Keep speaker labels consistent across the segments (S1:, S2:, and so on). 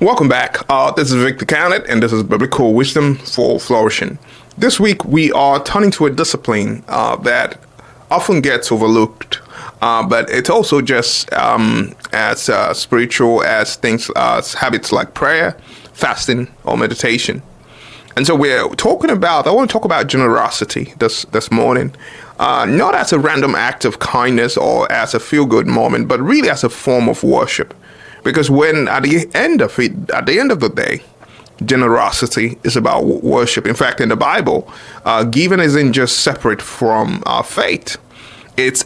S1: Welcome back. This is Victor Canet, and this is Biblical Wisdom for Flourishing. This week, we are turning to a discipline that often gets overlooked, but it's also just as spiritual as things, as habits like prayer, fasting, or meditation. And so I want to talk about generosity this morning, not as a random act of kindness or as a feel-good moment, but really as a form of worship. Because when at the end of the day, generosity is about worship. In fact, in the Bible, giving isn't just separate from our faith. It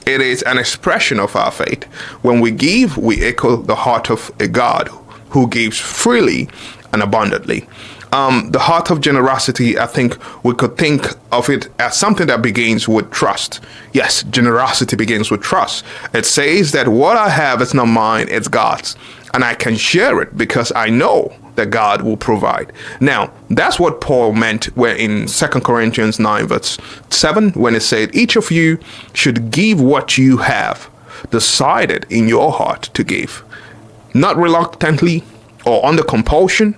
S1: is an expression of our faith. When we give, we echo the heart of a God who gives freely and abundantly. The heart of generosity, I think we could think of it as something that begins with trust. Yes, generosity begins with trust. It says that what I have is not mine, it's God's. And I can share it because I know that God will provide. Now, that's what Paul meant when in 2 Corinthians 9 verse 7, when it said, each of you should give what you have decided in your heart to give, not reluctantly or under compulsion,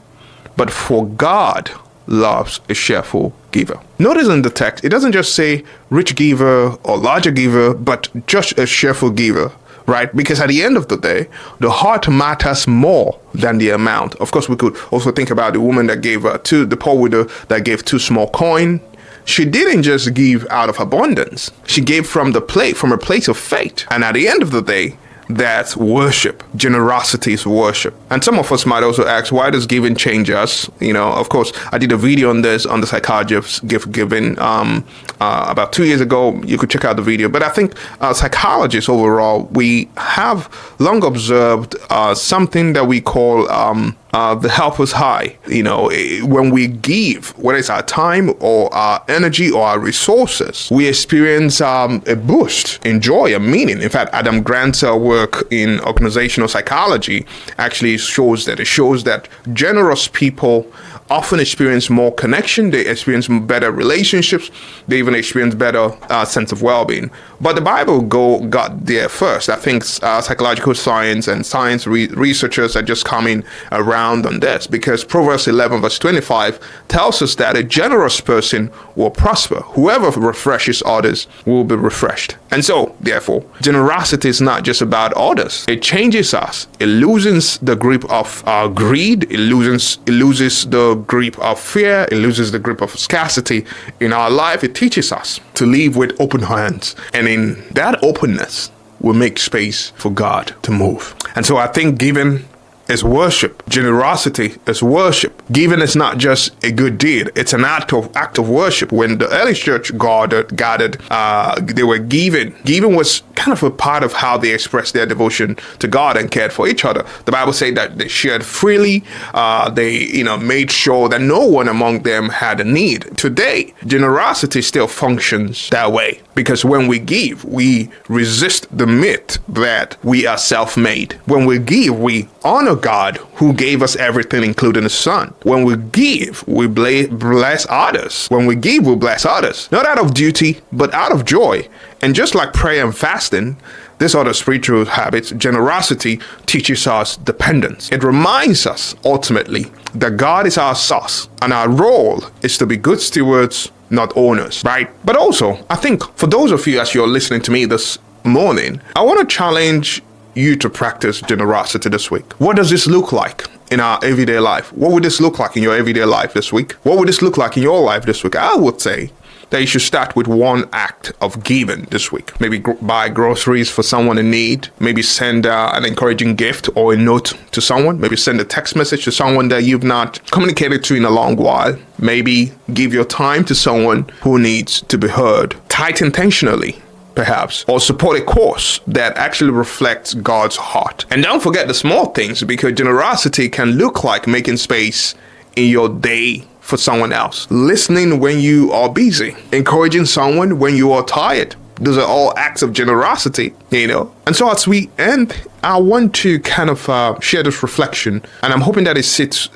S1: but for God loves a cheerful giver. Notice in the text, it doesn't just say rich giver or larger giver, but just a cheerful giver, right? Because at the end of the day, the heart matters more than the amount. Of course, we could also think about the woman that gave the poor widow that gave 2 small coins. She didn't just give out of abundance. She gave from a place of faith. And at the end of the day, that's worship. Generosity is worship. And some of us might also ask, why does giving change us? Of course, I did a video on this, on the psychology of gift giving about 2 years ago. You could check out the video. But I think psychologists overall, we have long observed something that we call the helper's high. When we give, whether it's our time or our energy or our resources, we experience a boost in joy and meaning. In fact, Adam Grant's work in organizational psychology actually shows that generous people often experience more connection, they experience better relationships, they even experience better sense of well-being. But the Bible got there first. I think psychological science and science researchers are just coming around on this, because Proverbs 11 verse 25 tells us that a generous person will prosper. Whoever refreshes others will be refreshed. And so, therefore, generosity is not just about others. It changes us. It loosens the grip of greed. It loses the grip of fear. It loses the grip of scarcity in our life. It teaches us to live with open hands. And in that openness, we make space for God to move. And so I think giving is worship. Generosity is worship. Giving is not just a good deed. It's an act of worship. When the early church gathered, they were giving. Giving was kind of a part of how they expressed their devotion to God and cared for each other. The Bible says that they shared freely. They, made sure that no one among them had a need. Today, generosity still functions that way, because when we give, we resist the myth that we are self-made. When we give, we honor God who gave us everything, including the Son. When we give, we bless others. When we give, we bless others. Not out of duty, but out of joy. And just like prayer and fasting, this other spiritual habits, generosity teaches us dependence. It reminds us ultimately that God is our source, and our role is to be good stewards, not owners, right? But also, I think for those of you as you're listening to me this morning, I want to challenge you to practice generosity this week. What does this look like in our everyday life? What would this look like in your everyday life this week? What would this look like in your life this week? I would say that you should start with one act of giving this week. Maybe buy groceries for someone in need. Maybe send an encouraging gift or a note to someone. Maybe send a text message to someone that you've not communicated to in a long while. Maybe give your time to someone who needs to be heard. Tithe intentionally, perhaps, or support a cause that actually reflects God's heart. And don't forget the small things, because generosity can look like making space in your day for someone else, listening when you are busy, encouraging someone when you are tired. Those are all acts of generosity, And so as we end, I want to kind of share this reflection, and I'm hoping that it sits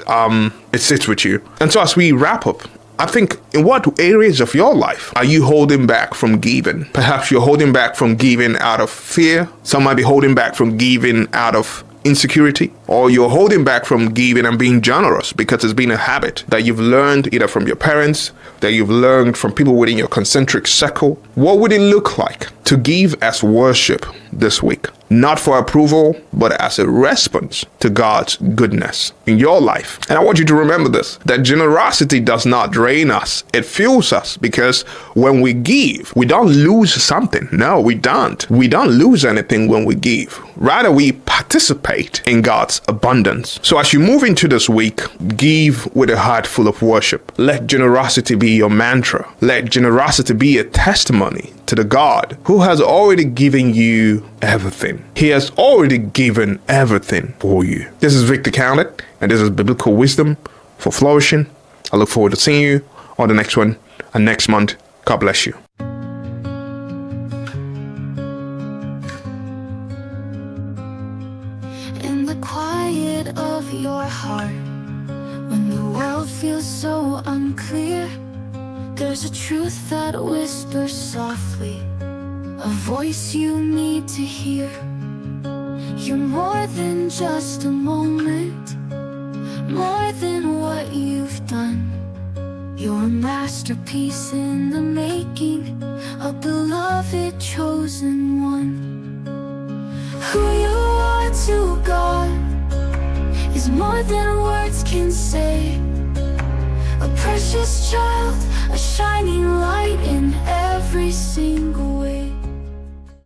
S1: with you. And so as we wrap up, I think, in what areas of your life are you holding back from giving? Perhaps you're holding back from giving out of fear. Some might be holding back from giving out of insecurity, or you're holding back from giving and being generous because it's been a habit that you've learned either from your parents, that you've learned from people within your concentric circle, what would it look like to give as worship this week? Not for approval, but as a response to God's goodness in your life. And I want you to remember this, that generosity does not drain us. It fuels us, because when we give, we don't lose something. No, we don't. We don't lose anything when we give. Rather, we participate in God's abundance. So as you move into this week, give with a heart full of worship. Let generosity be your mantra. Let generosity be a testimony to the God who has already given you everything. He has already given everything for you. This is Victor Counted, and this is Biblical Wisdom for Flourishing. I look forward to seeing you on the next one and next month. God bless you.
S2: In the quiet of your heart, when the world feels so unclear, there's a truth that whispers softly, a voice you need to hear. You're more than just a moment, more than what you've done. You're a masterpiece in the making, a beloved chosen one. Who you are to God is more than words can say. A precious child, a shining light in every single way.